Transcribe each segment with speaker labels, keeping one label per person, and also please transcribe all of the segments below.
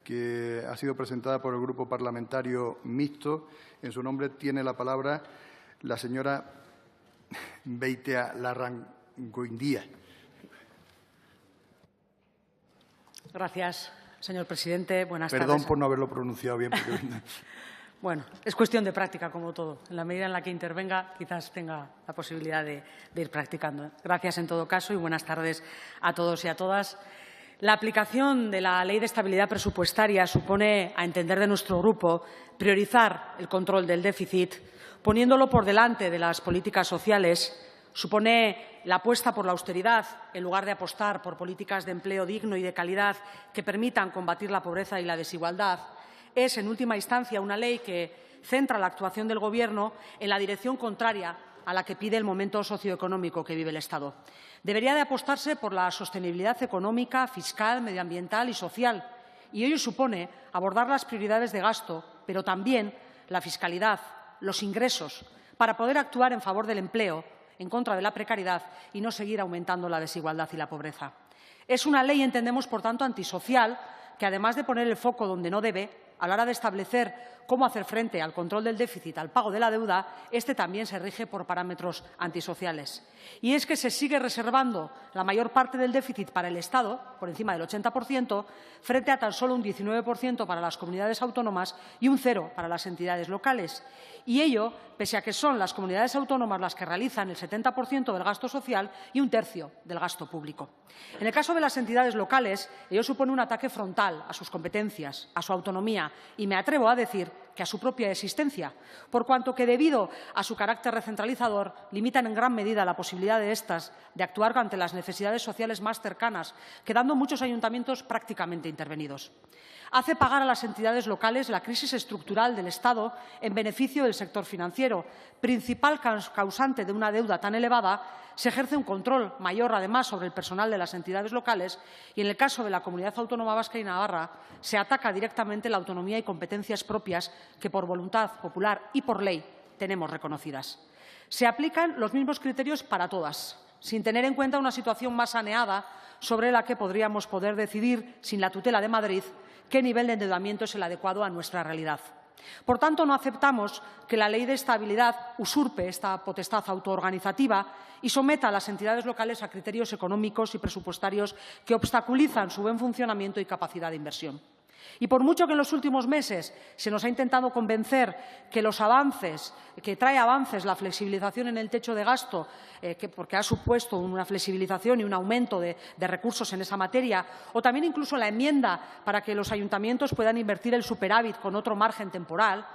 Speaker 1: que ha sido presentada por el Grupo Parlamentario Mixto. En su nombre tiene la palabra la señora Beitialarrangoitia.
Speaker 2: Gracias, señor presidente. Buenas tardes.
Speaker 1: Perdón por no haberlo pronunciado bien. Porque...
Speaker 2: Bueno, es cuestión de práctica, como todo. En la medida en la que intervenga, quizás tenga la posibilidad de ir practicando. Gracias, en todo caso, y buenas tardes a todos y a todas. La aplicación de la Ley de Estabilidad Presupuestaria supone, a entender de nuestro Grupo, priorizar el control del déficit, poniéndolo por delante de las políticas sociales. Supone la apuesta por la austeridad, en lugar de apostar por políticas de empleo digno y de calidad que permitan combatir la pobreza y la desigualdad. Es, en última instancia, una ley que centra la actuación del Gobierno en la dirección contraria a la que pide el momento socioeconómico que vive el Estado. Debería de apostarse por la sostenibilidad económica, fiscal, medioambiental y social, y ello supone abordar las prioridades de gasto, pero también la fiscalidad, los ingresos, para poder actuar en favor del empleo, en contra de la precariedad y no seguir aumentando la desigualdad y la pobreza. Es una ley, entendemos, por tanto, antisocial, que, además de poner el foco donde no debe, a la hora de establecer cómo hacer frente al control del déficit, al pago de la deuda, este también se rige por parámetros antisociales. Y es que se sigue reservando la mayor parte del déficit para el Estado, por encima del 80%, frente a tan solo un 19% para las comunidades autónomas y un 0% para las entidades locales. Y ello, pese a que son las comunidades autónomas las que realizan el 70% del gasto social y un tercio del gasto público. En el caso de las entidades locales, ello supone un ataque frontal a sus competencias, a su autonomía y, me atrevo a decir, que a su propia existencia, por cuanto que, debido a su carácter recentralizador, limitan en gran medida la posibilidad de estas de actuar ante las necesidades sociales más cercanas, quedando muchos ayuntamientos prácticamente intervenidos. Hace pagar a las entidades locales la crisis estructural del Estado en beneficio del sector financiero. Principal causante de una deuda tan elevada, se ejerce un control mayor, además, sobre el personal de las entidades locales y, en el caso de la Comunidad Autónoma Vasca y Navarra, se ataca directamente la autonomía y competencias propias que, por voluntad popular y por ley, tenemos reconocidas. Se aplican los mismos criterios para todas, sin tener en cuenta una situación más saneada sobre la que podríamos poder decidir, sin la tutela de Madrid, qué nivel de endeudamiento es el adecuado a nuestra realidad. Por tanto, no aceptamos que la Ley de Estabilidad usurpe esta potestad autoorganizativa y someta a las entidades locales a criterios económicos y presupuestarios que obstaculizan su buen funcionamiento y capacidad de inversión. Y por mucho que en los últimos meses se nos ha intentado convencer que trae avances la flexibilización en el techo de gasto, porque ha supuesto una flexibilización y un aumento de recursos en esa materia, o también incluso la enmienda para que los ayuntamientos puedan invertir el superávit con otro margen temporal,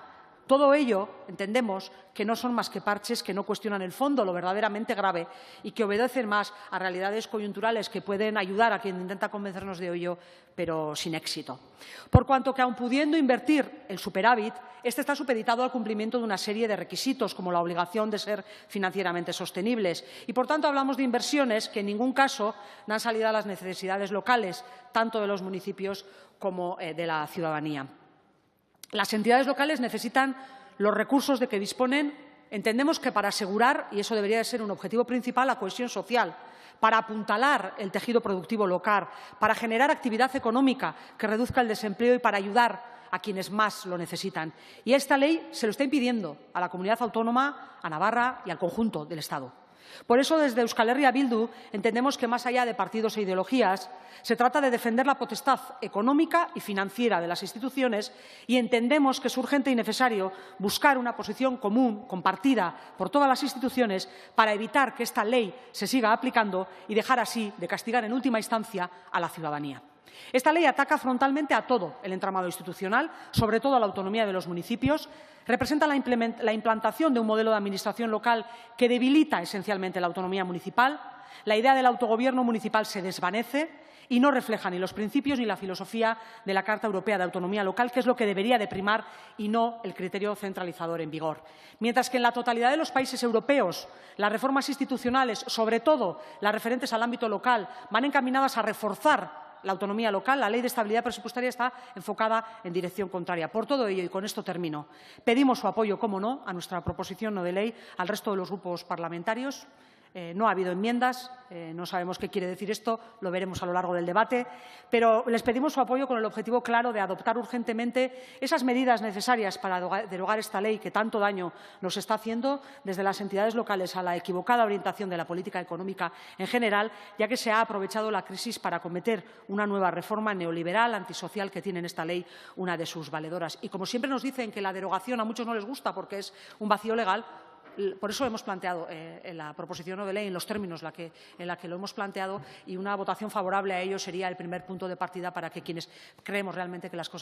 Speaker 2: todo ello entendemos que no son más que parches que no cuestionan el fondo, lo verdaderamente grave, y que obedecen más a realidades coyunturales que pueden ayudar a quien intenta convencernos de ello, pero sin éxito. Por cuanto que, aun pudiendo invertir el superávit, este está supeditado al cumplimiento de una serie de requisitos, como la obligación de ser financieramente sostenibles. Y, por tanto, hablamos de inversiones que en ningún caso dan salida a las necesidades locales, tanto de los municipios como de la ciudadanía. Las entidades locales necesitan los recursos de que disponen, entendemos que para asegurar, y eso debería de ser un objetivo principal, la cohesión social, para apuntalar el tejido productivo local, para generar actividad económica que reduzca el desempleo y para ayudar a quienes más lo necesitan. Y esta ley se lo está impidiendo a la comunidad autónoma, a Navarra y al conjunto del Estado. Por eso, desde Euskal Herria Bildu, entendemos que, más allá de partidos e ideologías, se trata de defender la potestad económica y financiera de las instituciones y entendemos que es urgente y necesario buscar una posición común, compartida por todas las instituciones, para evitar que esta ley se siga aplicando y dejar así de castigar en última instancia a la ciudadanía. Esta ley ataca frontalmente a todo el entramado institucional, sobre todo a la autonomía de los municipios, representa la implantación de un modelo de administración local que debilita esencialmente la autonomía municipal, la idea del autogobierno municipal se desvanece y no refleja ni los principios ni la filosofía de la Carta Europea de Autonomía Local, que es lo que debería de primar y no el criterio centralizador en vigor. Mientras que en la totalidad de los países europeos las reformas institucionales, sobre todo las referentes al ámbito local, van encaminadas a reforzar la autonomía local, la Ley de Estabilidad Presupuestaria está enfocada en dirección contraria. Por todo ello, y con esto termino, pedimos su apoyo, cómo no, a nuestra proposición no de ley, al resto de los grupos parlamentarios. No ha habido enmiendas, no sabemos qué quiere decir esto, lo veremos a lo largo del debate, pero les pedimos su apoyo con el objetivo claro de adoptar urgentemente esas medidas necesarias para derogar esta ley que tanto daño nos está haciendo, desde las entidades locales a la equivocada orientación de la política económica en general, ya que se ha aprovechado la crisis para cometer una nueva reforma neoliberal, antisocial, que tiene en esta ley una de sus valedoras. Y como siempre nos dicen que la derogación a muchos no les gusta porque es un vacío legal, por eso hemos planteado en la proposición no de ley, en los términos en la que lo hemos planteado, y una votación favorable a ello sería el primer punto de partida para que quienes creemos realmente que las cosas